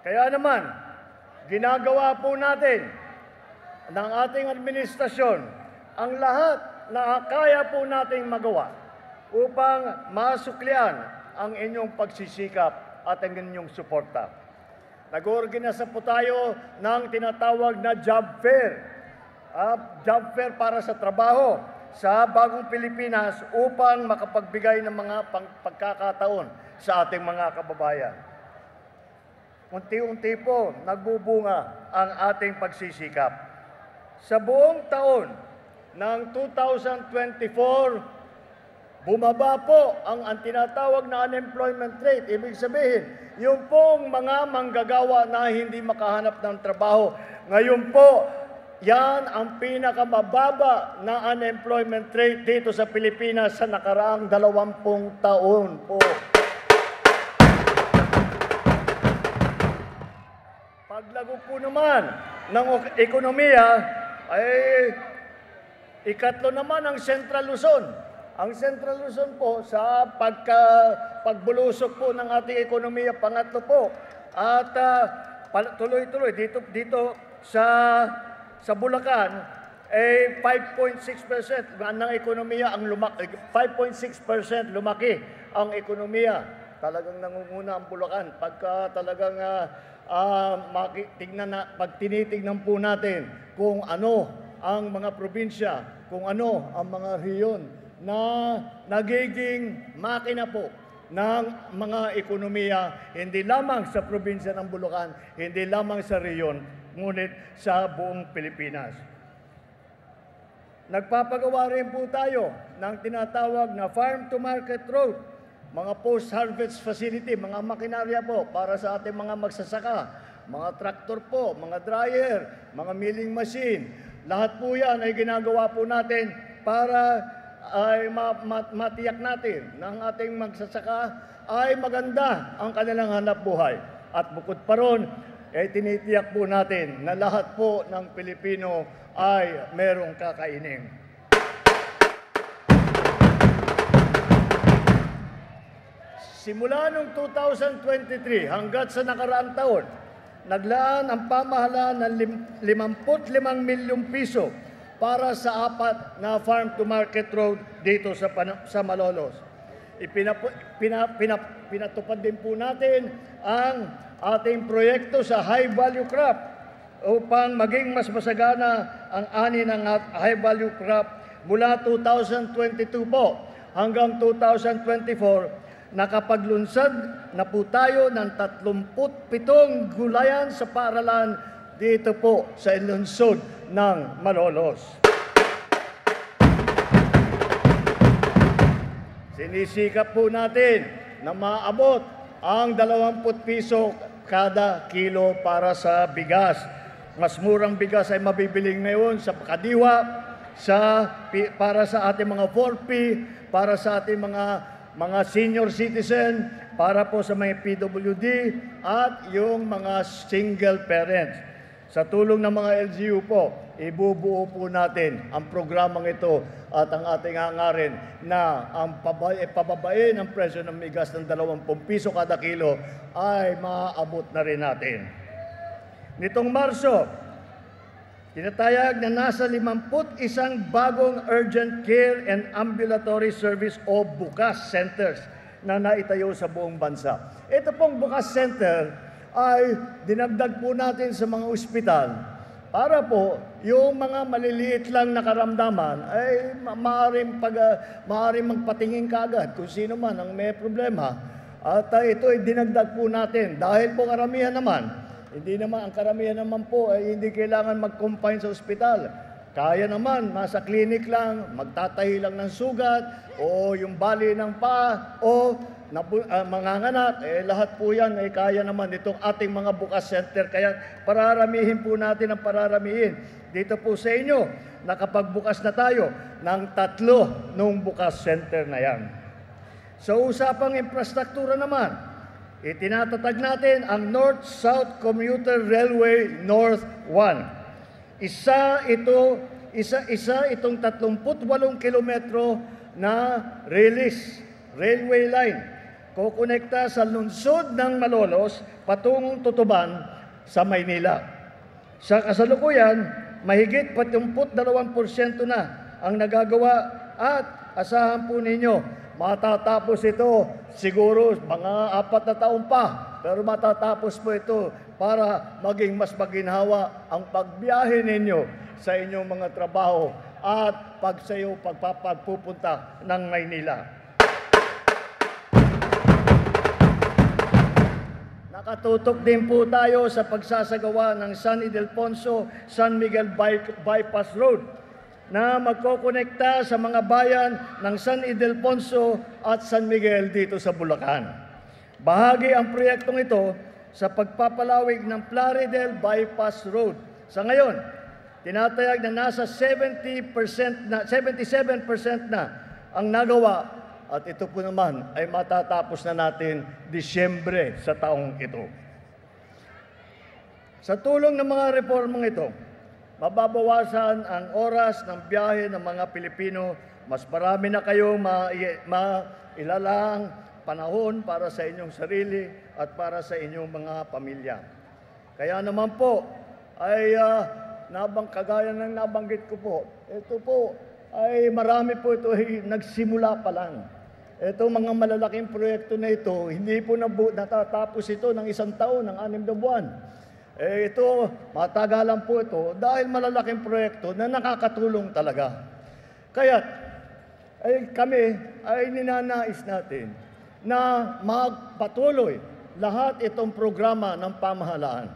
Kaya naman, ginagawa po natin ng ating administrasyon ang lahat na kaya po nating magawa upang masuklian ang inyong pagsisikap at ang inyong suporta. Nag-organisa po tayo ng tinatawag na job fair. Job fair para sa trabaho sa bagong Pilipinas upang makapagbigay ng mga pagkakataon sa ating mga kababayan. Unti-unti po nagbubunga ang ating pagsisikap. Sa buong taon ng 2024, bumaba po ang tinatawag na unemployment rate. Ibig sabihin, yung pong mga manggagawa na hindi makahanap ng trabaho, ngayon po, yan ang pinakamababa na unemployment rate dito sa Pilipinas sa nakaraang 20 taon po. Paglago po naman ng ekonomiya ay ikatlo naman ang Central Luzon. Ang Central Luzon po sa pagbulusok po ng ating ekonomiya, pangatlo po. At tuloy-tuloy dito sa Bulacan, 5.6% ng ekonomiya ang lumaki. 5.6% lumaki ang ekonomiya. Talagang nangunguna ang Bulacan pagka talagang pag tinitingnan po natin kung ano ang mga probinsya, kung ano ang mga rehiyon na nagiging makina po ng mga ekonomiya, hindi lamang sa probinsya ng Bulacan, hindi lamang sa rehiyon, ngunit sa buong Pilipinas. Nagpapagawa rin po tayo ng tinatawag na farm-to-market road, mga post-harvest facility, mga makinarya po para sa ating mga magsasaka, mga traktor po, mga dryer, mga milling machine. Lahat po yan ay ginagawa po natin para ay matiyak natin ng ating magsasaka ay maganda ang kanilang hanap buhay. At bukod pa ron, tinitiyak po natin na lahat po ng Pilipino ay merong kakainin. Simula noong 2023 hanggat sa nakaraang taon, naglaan ang pamahalaan ng 55 milyong piso para sa 4 na farm-to-market road dito sa Malolos. Pinatupad din po natin ang ating proyekto sa high-value crop upang maging mas masagana ang ani ng high-value crop mula 2022 po hanggang 2024. Nakapaglunsad na po tayo ng 37 gulayan sa paaralan dito po sa lungsod ng Malolos. Sinisikap po natin na maabot ang 20 piso kada kilo para sa bigas. Mas murang bigas ay mabibiling ngayon sa Kadiwa, para sa ating mga 4P, para sa ating mga senior citizen, para po sa mga PWD at yung mga single parents. Sa tulong ng mga LGU po, ibubuo po natin ang programang ito at ang ating hangarin na ang pababain ang presyo ng bigas ng 20 piso kada kilo ay maaabot na rin natin. Nitong Marso, tinatayag na nasa 51 bagong urgent care and ambulatory service o BUCAS centers na naitayo sa buong bansa. Ito pong BUCAS center ay dinagdag po natin sa mga ospital para po yung mga maliliit lang na karamdaman ay maaaring magpatingin kaagad kung sino man ang may problema. At ito ay dinagdag po natin dahil po karamihan naman, ang karamihan naman po ay hindi kailangan mag-confine sa ospital. Kaya naman, nasa clinic lang, magtatahi lang ng sugat, o yung bali ng paa, o manganganak, lahat po yan ay kaya naman itong ating mga BUCAS center. Kaya pararamihin po natin ang pararamihin. Dito po sa inyo, nakapagbukas na tayo ng 3 nung BUCAS center na yan. Sa usapang infrastruktura naman, itinatatag natin ang North-South Commuter Railway North 1. Isa itong 38 kilometro na railway line kukonekta sa lungsod ng Malolos patungong Tutuban sa Maynila. Sa kasalukuyan, mahigit 72% na ang nagagawa at asahan po ninyo, matatapos ito siguro mga 4 na taon pa, pero matatapos po ito para maging mas maginhawa ang pagbiyahe ninyo sa inyong mga trabaho at pagsayo pagpupunta ng Maynila. Nakatutok din po tayo sa pagsasagawa ng San Ildefonso, San Miguel Bypass Road na magkokonekta sa mga bayan ng San Ildefonso at San Miguel dito sa Bulacan. Bahagi ang proyektong ito sa pagpapalawig ng Plaridel Bypass Road. Sa ngayon, tinatayag na nasa 77% na ang nagawa at ito po naman ay matatapos na natin Disyembre sa taong ito. Sa tulong ng mga reformang ito, mababawasan ang oras ng biyahe ng mga Pilipino, mas marami na kayong mailalaang panahon para sa inyong sarili at para sa inyong mga pamilya. Kaya naman po ay kagaya ng nabanggit ko po, ito po ay marami po ito ay nagsimula pa lang. Ito mga malalaking proyekto na ito, hindi po natatapos ito ng 1 taon, ng 6 na buwan. Ito, matagalan po ito dahil malalaking proyekto na nakakatulong talaga. Kaya kami ay ninanais natin na magpatuloy lahat itong programa ng pamahalaan.